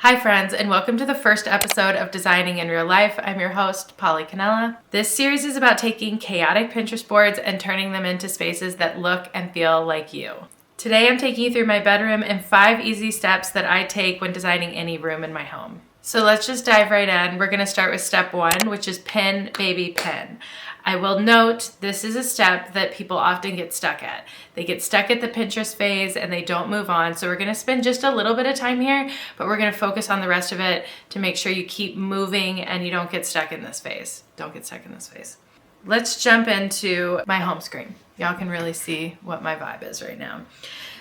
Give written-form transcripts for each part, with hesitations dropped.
Hi friends, and welcome to the first episode of Designing in Real Life. I'm your host, Polly Canella. This series is about taking chaotic Pinterest boards and turning them into spaces that look and feel like you. Today I'm taking you through my bedroom and 5 easy steps that I take when designing any room in my home. So let's just dive right in. We're gonna start with step 1, which is pin, baby, pin. I will note this is a step that people often get stuck at. They get stuck at the Pinterest phase and they don't move on. So we're gonna spend just a little bit of time here, but we're gonna focus on the rest of it to make sure you keep moving and you don't get stuck in this phase. Don't get stuck in this phase. Let's jump into my home screen. Y'all can really see what my vibe is right now.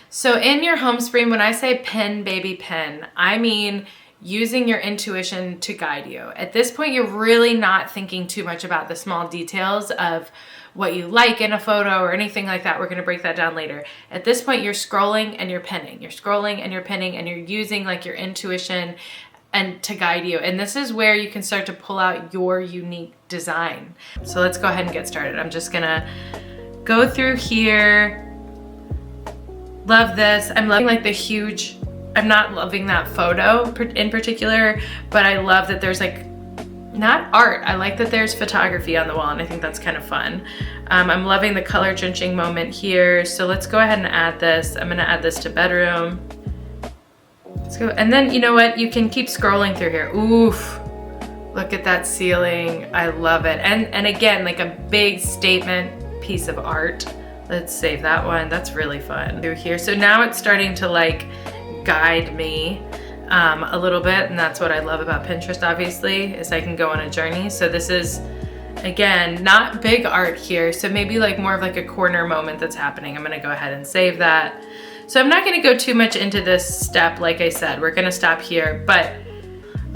So in your home screen, when I say pin, baby, pin, I mean using your intuition to guide you. At this point, you're really not thinking too much about the small details of what you like in a photo or anything like that. We're gonna break that down later. At this point, you're scrolling and you're pinning. You're scrolling and you're pinning and you're using like your intuition and to guide you. And this is where you can start to pull out your unique design. So let's go ahead and get started. I'm just gonna go through here. Love this. I'm loving like the huge, I'm not loving that photo in particular, but I love that there's like, not art, I like that there's photography on the wall and I think that's kind of fun. I'm loving the color drenching moment here. So let's go ahead and add this. I'm gonna add this to bedroom. Let's go, and then you know what? You can keep scrolling through here. Oof, look at that ceiling. I love it. And again, like a big statement piece of art. Let's save that one. That's really fun through here. So now it's starting to like guide me a little bit, and that's what I love about Pinterest, obviously, is I can go on a journey. So this is, again, not big art here, so maybe like more of like a corner moment that's happening. I'm gonna go ahead and save that. So I'm not gonna go too much into this step, like I said. We're gonna stop here, but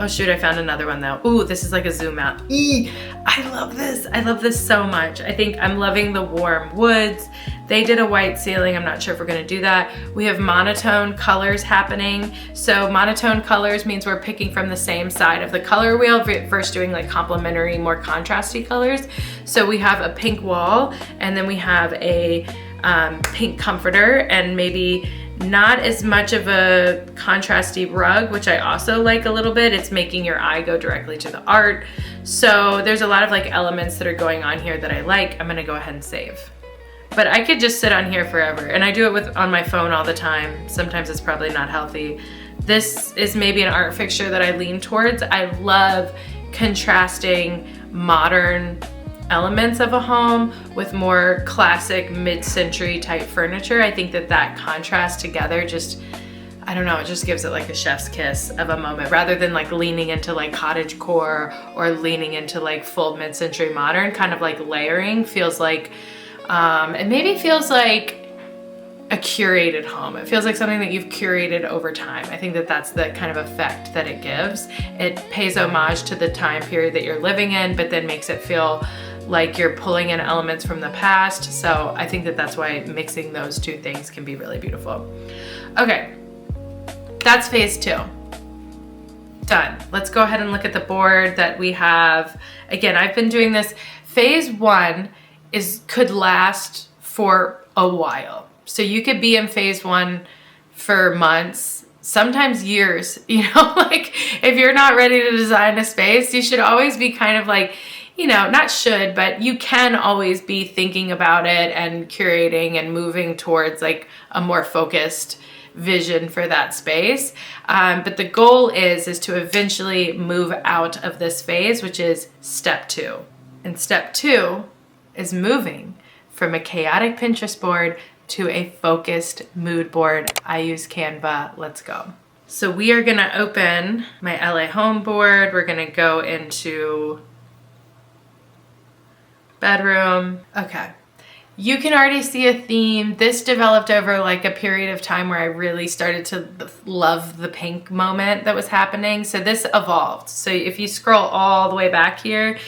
oh shoot, I found another one though. Ooh, this is like a zoom out. I love this. I love this so much. I think I'm loving the warm woods. They did a white ceiling. I'm not sure if we're gonna do that. We have monotone colors happening. So monotone colors means we're picking from the same side of the color wheel versus doing like complementary, more contrasty colors. So we have a pink wall and then we have a pink comforter and maybe not as much of a contrasty rug, which I also like a little bit. It's making your eye go directly to the art. So there's a lot of like elements that are going on here that I like. I'm gonna go ahead and save. But I could just sit on here forever, and I do it on my phone all the time. Sometimes it's probably not healthy. This is maybe an art fixture that I lean towards. I love contrasting modern elements of a home with more classic mid-century type furniture. I think that that contrast together just, I don't know, it just gives it like a chef's kiss of a moment rather than like leaning into like cottagecore or leaning into like full mid-century modern. Kind of like layering feels like, it maybe feels like a curated home. It feels like something that you've curated over time. I think that that's the kind of effect that it gives. It pays homage to the time period that you're living in, but then makes it feel like you're pulling in elements from the past. So I think that that's why mixing those two things can be really beautiful. Okay, that's phase 2. Done. Let's go ahead and look at the board that we have. Again, I've been doing this. Phase 1 could last for a while. So you could be in phase 1 for months, sometimes years, you know, like if you're not ready to design a space, you should always be kind of like, you know, not should, but you can always be thinking about it and curating and moving towards like a more focused vision for that space. But the goal is to eventually move out of this phase, which is step 2. And step 2 is moving from a chaotic Pinterest board to a focused mood board. I use Canva. Let's go. So we are gonna open my LA home board. We're gonna go into bedroom. Okay. You can already see a theme. This developed over like a period of time where I really started to love the pink moment that was happening. So this evolved. So if you scroll all the way back here,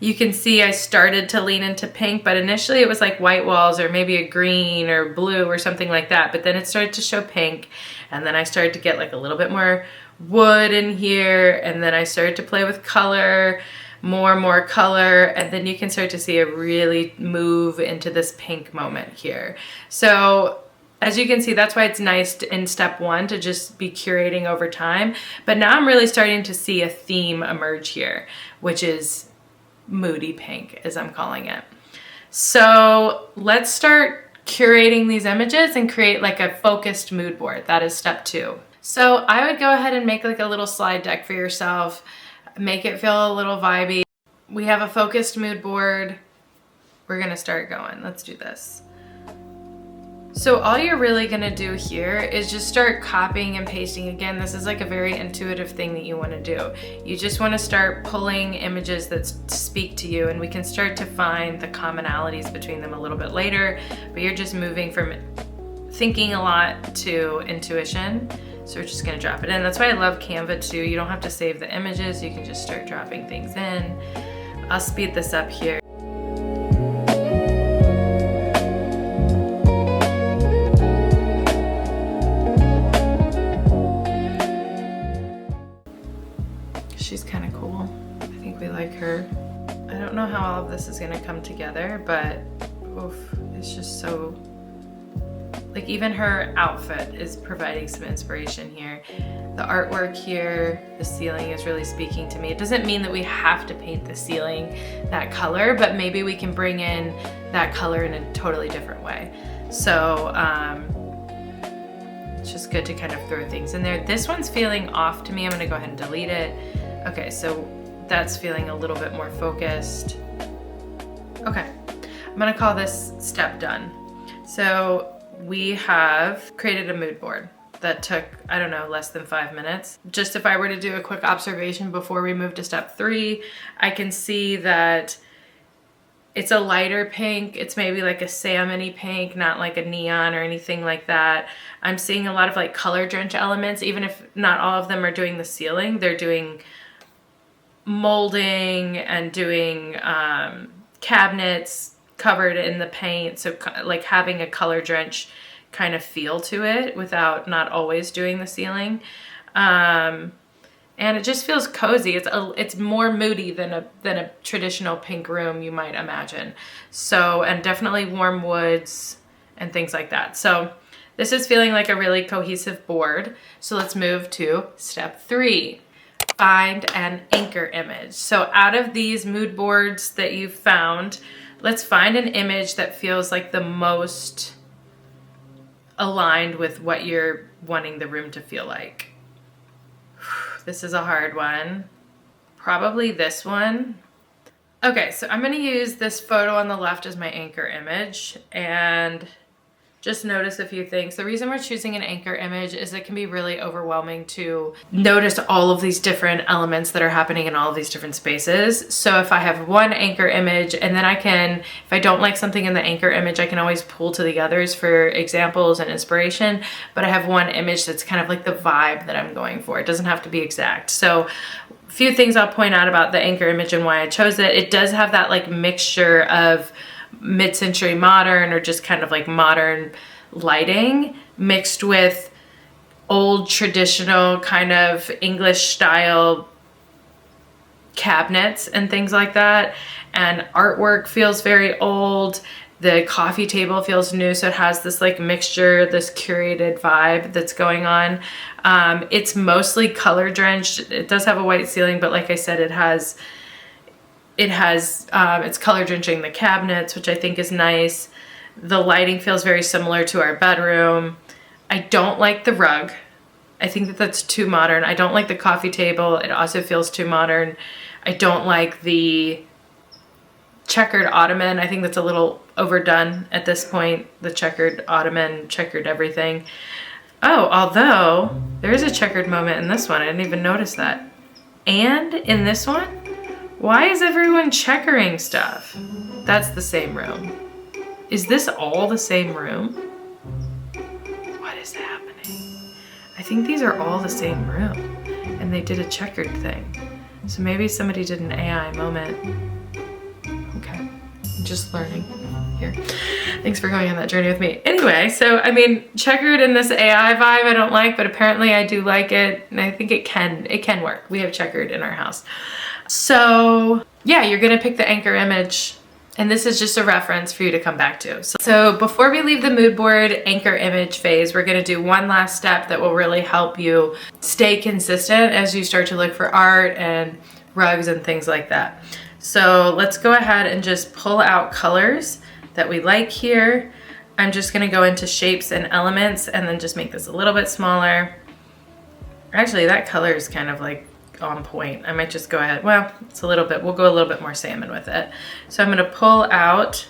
you can see I started to lean into pink, but initially it was like white walls or maybe a green or blue or something like that. But then it started to show pink, and then I started to get like a little bit more wood in here, and then I started to play with color, more color, and then you can start to see it really move into this pink moment here. So As you can see, that's why it's nice in step 1 to just be curating over time. But now I'm really starting to see a theme emerge here, which is moody pink, as I'm calling it. So let's start curating these images and create like a focused mood board. That is step 2. So I would go ahead and make like a little slide deck for yourself, make it feel a little vibey. We have a focused mood board. We're gonna start going. Let's do this. So all you're really gonna do here is just start copying and pasting. Again, this is like a very intuitive thing that you wanna do. You just wanna start pulling images that speak to you, and we can start to find the commonalities between them a little bit later, but you're just moving from thinking a lot to intuition. So we're just gonna drop it in. That's why I love Canva too. You don't have to save the images. You can just start dropping things in. I'll speed this up here. She's kind of cool. I think we like her. I don't know how all of this is gonna come together, but oof, it's just so, like even her outfit is providing some inspiration here. The artwork here, the ceiling is really speaking to me. It doesn't mean that we have to paint the ceiling that color, but maybe we can bring in that color in a totally different way. So it's just good to kind of throw things in there. This one's feeling off to me. I'm gonna go ahead and delete it. Okay, so that's feeling a little bit more focused. Okay, I'm gonna call this step done. So we have created a mood board that took, I don't know, less than 5 minutes. Just if I were to do a quick observation before we move to step 3, I can see that it's a lighter pink. It's maybe like a salmon-y pink, not like a neon or anything like that. I'm seeing a lot of like color drench elements, even if not all of them are doing the ceiling. They're doing molding and doing cabinets covered in the paint, so like having a color drench kind of feel to it without not always doing the ceiling, and it just feels cozy. It's more moody than a traditional pink room you might imagine. So, and definitely warm woods and things like that. So this is feeling like a really cohesive board. So let's move to step 3. Find an anchor image. So out of these mood boards that you've found, let's find an image that feels like the most aligned with what you're wanting the room to feel like. This is a hard one. Probably this one. Okay, so I'm gonna use this photo on the left as my anchor image and just notice a few things. The reason we're choosing an anchor image is it can be really overwhelming to notice all of these different elements that are happening in all of these different spaces. So if I have one anchor image, and then I can, if I don't like something in the anchor image, I can always pull to the others for examples and inspiration, but I have one image that's kind of like the vibe that I'm going for. It doesn't have to be exact. So a few things I'll point out about the anchor image and why I chose it. It does have that like mixture of mid-century modern or just kind of like modern lighting mixed with old traditional kind of English style cabinets and things like that. And artwork feels very old. The coffee table feels new, so it has this like mixture, this curated vibe that's going on. It's mostly color drenched. It does have a white ceiling, but like I said, it's color drenching the cabinets, which I think is nice. The lighting feels very similar to our bedroom. I don't like the rug. I think that that's too modern. I don't like the coffee table. It also feels too modern. I don't like the checkered ottoman. I think that's a little overdone at this point. The checkered ottoman, checkered everything. Oh, although there is a checkered moment in this one. I didn't even notice that. And in this one, why is everyone checkering stuff? That's the same room. Is this all the same room? What is happening? I think these are all the same room, and they did a checkered thing. So maybe somebody did an AI moment. Okay, I'm just learning here. Thanks for going on that journey with me. Anyway, so I mean, checkered in this AI vibe I don't like, but apparently I do like it, and I think it can work. We have checkered in our house. So yeah, you're gonna pick the anchor image And this is just a reference for you to come back to. So before we leave the mood board anchor image phase, we're gonna do one last step that will really help you stay consistent as you start to look for art and rugs and things like that. So let's go ahead and just pull out colors that we like here. I'm just gonna go into shapes and elements and then just make this a little bit smaller. Actually, that color is kind of like on point. I might just go ahead, well, it's a little bit, we'll go a little bit more salmon with it. So I'm gonna pull out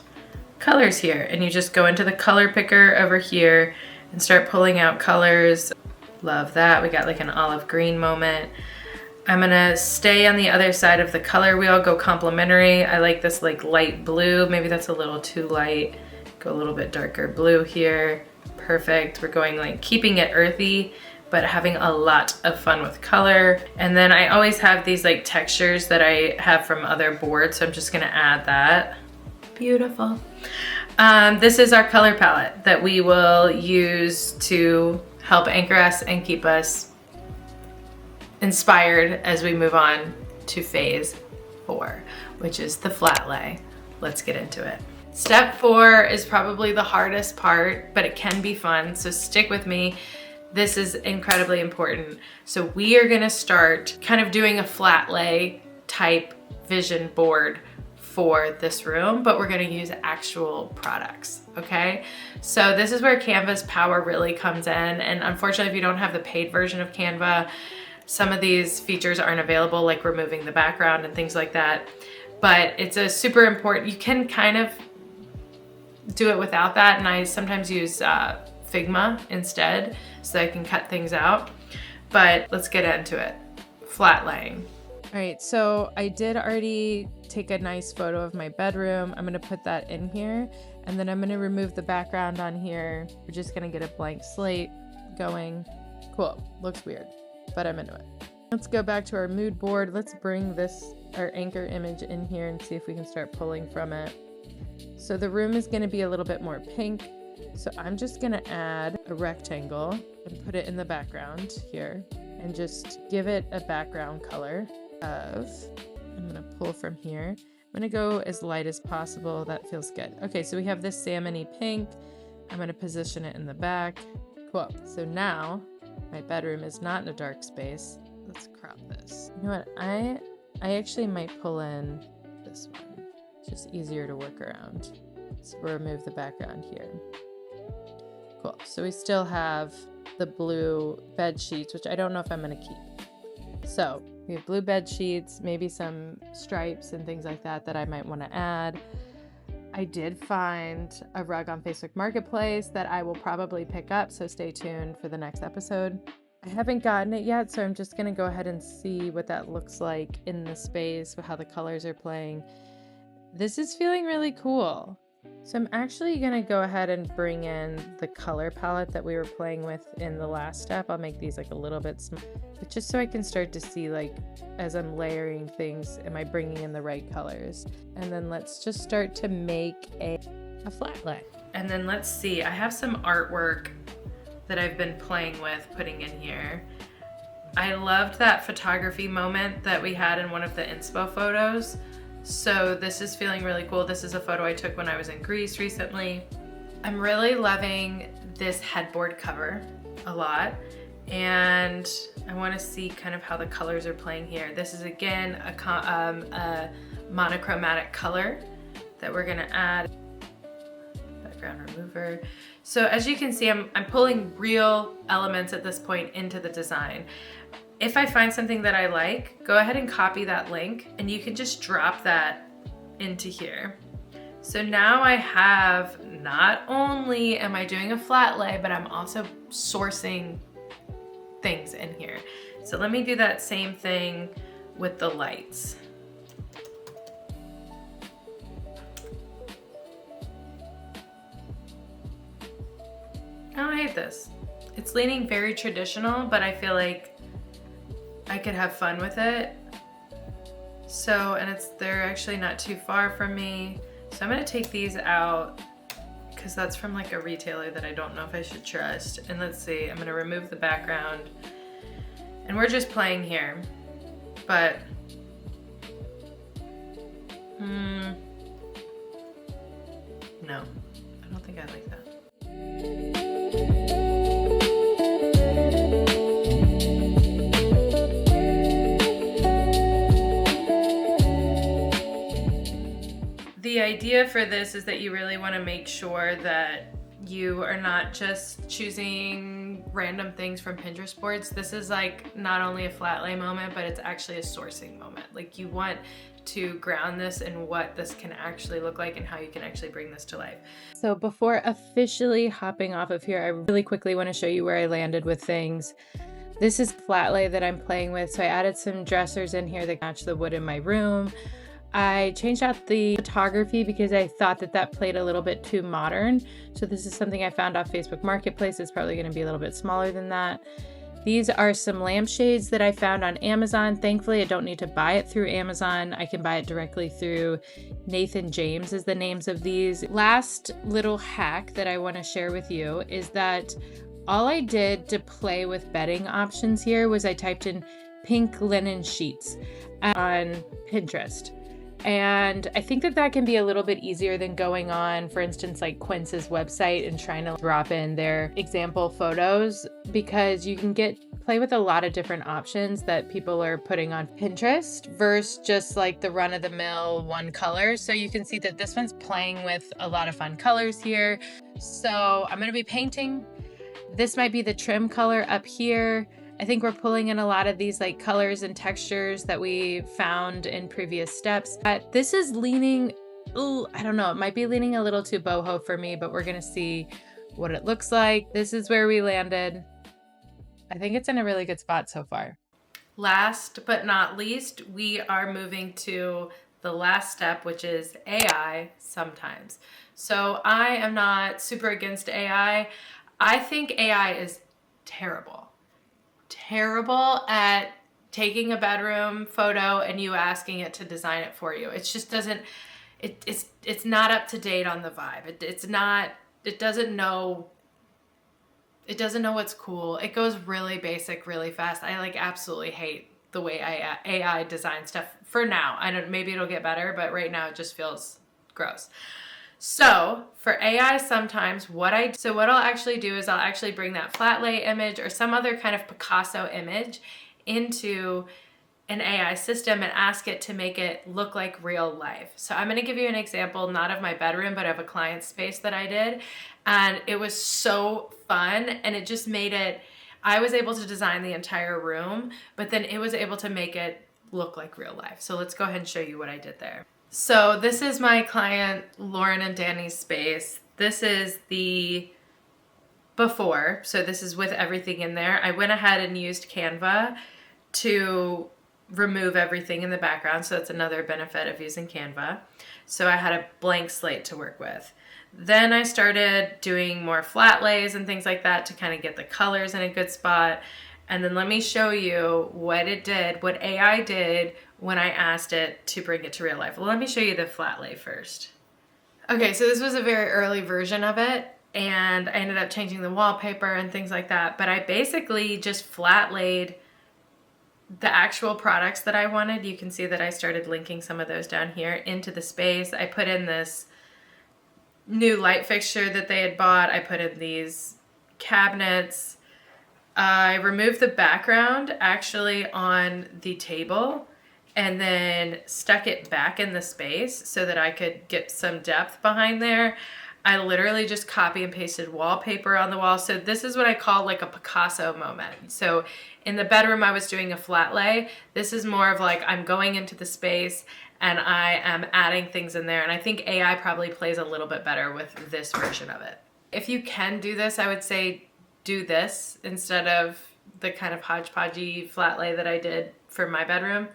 colors here, and you just go into the color picker over here and start pulling out colors. Love that, we got like an olive green moment. I'm gonna stay on the other side of the color wheel, go complementary. I like this like light blue, maybe that's a little too light. Go a little bit darker blue here, perfect. We're going like keeping it earthy, but having a lot of fun with color. And then I always have these like textures that I have from other boards, so I'm just gonna add that. Beautiful. This is our color palette that we will use to help anchor us and keep us inspired as we move on to phase 4, which is the flat lay. Let's get into it. Step 4 is probably the hardest part, but it can be fun, so stick with me. This is incredibly important. So we are gonna start kind of doing a flat lay type vision board for this room, but we're gonna use actual products, okay? So this is where Canva's power really comes in, and unfortunately if you don't have the paid version of Canva, some of these features aren't available, like removing the background and things like that. But it's a super important, you can kind of do it without that, and I sometimes use Figma instead so I can cut things out. But let's get into it. Flat laying. All right, so I did already take a nice photo of my bedroom. I'm gonna put that in here, and then I'm gonna remove the background on here. We're just gonna get a blank slate going. Cool, looks weird, but I'm into it. Let's go back to our mood board. Let's bring our anchor image in here and see if we can start pulling from it. So the room is gonna be a little bit more pink. So I'm just gonna add a rectangle and put it in the background here and just give it a background color of, I'm gonna pull from here. I'm gonna go as light as possible. That feels good. Okay, so we have this salmon-y pink. I'm gonna position it in the back. Cool. So now my bedroom is not in a dark space. Let's crop this. You know what? I actually might pull in this one. It's just easier to work around. So we'll remove the background here. Cool. So we still have the blue bed sheets, which I don't know if I'm gonna keep. So we have blue bed sheets, maybe some stripes and things like that that I might want to add. I did find a rug on Facebook Marketplace that I will probably pick up, so stay tuned for the next episode. I haven't gotten it yet, so I'm just gonna go ahead and see what that looks like in the space, how the colors are playing. This is feeling really cool. So I'm actually gonna go ahead and bring in the color palette that we were playing with in the last step. I'll make these like a little bit small, but just so I can start to see, like, as I'm layering things, am I bringing in the right colors? And then let's just start to make a flat lay. And then let's see, I have some artwork that I've been playing with putting in here. I loved that photography moment that we had in one of the inspo photos. So this is feeling really cool. This is a photo I took when I was in Greece recently. I'm really loving this headboard cover a lot, and I want to see kind of how the colors are playing here. This is again a monochromatic color that we're gonna add. Background remover. So as you can see, I'm pulling real elements at this point into the design. If I find something that I like, go ahead and copy that link and you can just drop that into here. So now I have, not only am I doing a flat lay, but I'm also sourcing things in here. So let me do that same thing with the lights. Oh, I hate this. It's leaning very traditional, but I feel like I could have fun with it. So, and they're actually not too far from me. So I'm gonna take these out because that's from like a retailer that I don't know if I should trust. And let's see, I'm gonna remove the background and we're just playing here. But, No, I don't think I like that. The idea for this is that you really want to make sure that you are not just choosing random things from Pinterest boards. This is like not only a flat lay moment, but it's actually a sourcing moment. Like you want to ground this in what this can actually look like and how you can actually bring this to life. So before officially hopping off of here, I really quickly want to show you where I landed with things. This is flat lay that I'm playing with. So I added some dressers in here that match the wood in my room. I changed out the photography because I thought that played a little bit too modern. So this is something I found off Facebook Marketplace. It's probably going to be a little bit smaller than that. These are some lampshades that I found on Amazon. Thankfully, I don't need to buy it through Amazon. I can buy it directly through Nathan James is the names of these. Last little hack that I want to share with you is that all I did to play with bedding options here was I typed in pink linen sheets on Pinterest. And I think that can be a little bit easier than going on, for instance, like Quince's website and trying to drop in their example photos, because you can play with a lot of different options that people are putting on Pinterest versus just like the run-of-the-mill one color. So you can see that this one's playing with a lot of fun colors here. So I'm going to be painting. This might be the trim color up here. I think we're pulling in a lot of these like colors and textures that we found in previous steps. But this is leaning, I don't know, it might be leaning a little too boho for me, but we're gonna see what it looks like. This is where we landed. I think it's in a really good spot so far. Last but not least, we are moving to the last step, which is AI sometimes. So I am not super against AI. I think AI is terrible at taking a bedroom photo and you asking it to design it for you. It just doesn't, it's not up to date on the vibe. It doesn't know what's cool. It goes really basic, really fast. I like absolutely hate the way AI design stuff for now. Maybe it'll get better, but right now it just feels gross. So for AI, sometimes what I'll actually do is I'll actually bring that flat lay image or some other kind of Picasso image into an AI system and ask it to make it look like real life. So I'm going to give you an example, not of my bedroom, but of a client's space that I did. And it was so fun. And it just made it, I was able to design the entire room, but then it was able to make it look like real life. So let's go ahead and show you what I did there. So this is my client Lauren and Danny's space. This is the before. So this is with everything in there. I went ahead and used Canva to remove everything in the background. So that's another benefit of using Canva. So I had a blank slate to work with. Then I started doing more flat lays and things like that to kind of get the colors in a good spot. And then let me show you what it did, what AI did when I asked it to bring it to real life. Well, let me show you the flat lay first. Okay, so this was a very early version of it, and I ended up changing the wallpaper and things like that, but I basically just flat laid the actual products that I wanted. You can see that I started linking some of those down here into the space. I put in this new light fixture that they had bought. I put in these cabinets. I removed the background actually on the table and then stuck it back in the space so that I could get some depth behind there. I literally just copy and pasted wallpaper on the wall. So this is what I call like a Picasso moment. So in the bedroom, I was doing a flat lay. This is more of like I'm going into the space and I am adding things in there. And I think AI probably plays a little bit better with this version of it. If you can do this, I would say do this instead of the kind of hodgepodgey flat lay that I did for my bedroom.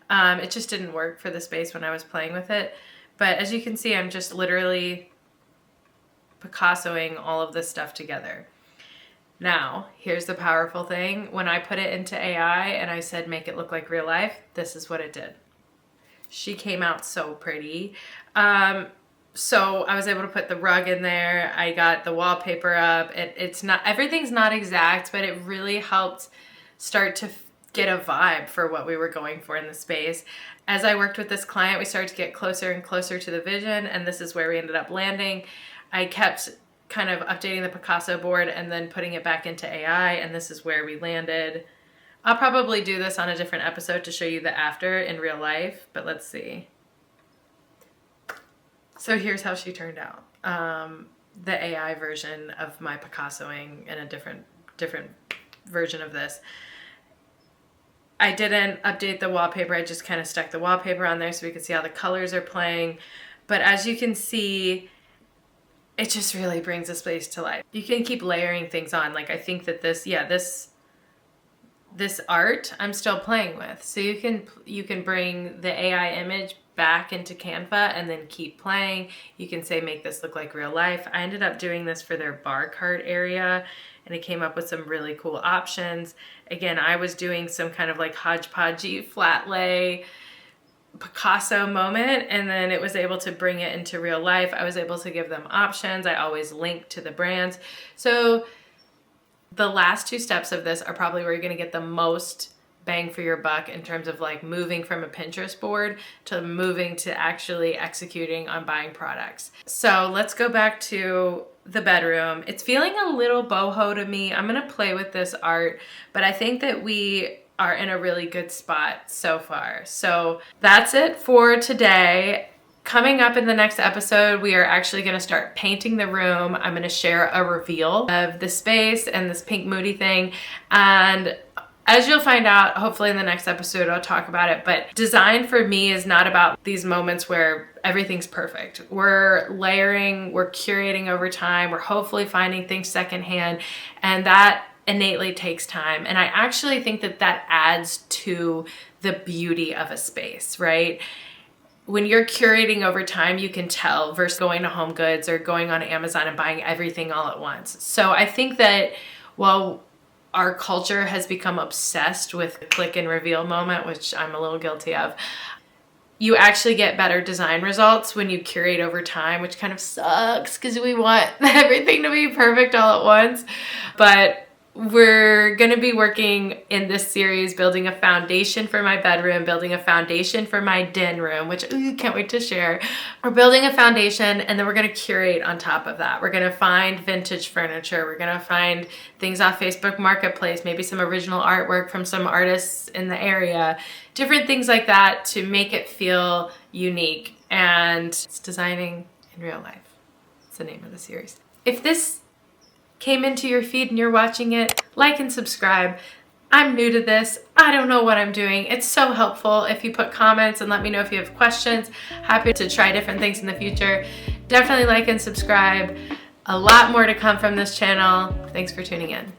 It just didn't work for the space when I was playing with it. But as you can see, I'm just literally Picassoing all of this stuff together. Now, here's the powerful thing. When I put it into AI and I said, make it look like real life, this is what it did. She came out so pretty. So I was able to put the rug in there. I got the wallpaper up. It's not, everything's not exact, but it really helped start to get a vibe for what we were going for in the space. As I worked with this client, we started to get closer and closer to the vision, and this is where we ended up landing. I kept kind of updating the Picasso board and then putting it back into AI, and this is where we landed. I'll probably do this on a different episode to show you the after in real life, but let's see. So here's how she turned out. The AI version of my Picassoing in a different version of this. I didn't update the wallpaper. I just kind of stuck the wallpaper on there so we could see how the colors are playing. But as you can see, it just really brings the space to life. You can keep layering things on. Like I think that this art I'm still playing with. So you can bring the AI image back into Canva and then keep playing. You can say, make this look like real life. I ended up doing this for their bar cart area, and it came up with some really cool options. Again, I was doing some kind of like hodgepodgey flat lay Picasso moment, and then it was able to bring it into real life. I was able to give them options. I always link to the brands. So the last two steps of this are probably where you're going to get the most bang for your buck in terms of like moving from a Pinterest board to moving to actually executing on buying products. So let's go back to the bedroom. It's feeling a little boho to me. I'm going to play with this art, but I think that we are in a really good spot so far. So that's it for today. Coming up in the next episode, we are actually going to start painting the room. I'm going to share a reveal of the space and this pink Moody thing. And as you'll find out, hopefully in the next episode, I'll talk about it. But design for me is not about these moments where everything's perfect. We're layering, we're curating over time. We're hopefully finding things secondhand. And that innately takes time. And I actually think that that adds to the beauty of a space, right? When you're curating over time, you can tell versus going to Home Goods or going on Amazon and buying everything all at once. So I think that while our culture has become obsessed with the click and reveal moment, which I'm a little guilty of, you actually get better design results when you curate over time, which kind of sucks because we want everything to be perfect all at once. But we're going to be working in this series, building a foundation for my bedroom, building a foundation for my den room, which can't wait to share. We're building a foundation, and then we're going to curate on top of that. We're going to find vintage furniture. We're going to find things off Facebook Marketplace, maybe some original artwork from some artists in the area, different things like that to make it feel unique. And it's designing in real life. It's the name of the series. If this came into your feed and you're watching it, like and subscribe. I'm new to this. I don't know what I'm doing. It's so helpful if you put comments and let me know if you have questions. Happy to try different things in the future. Definitely like and subscribe. A lot more to come from this channel. Thanks for tuning in.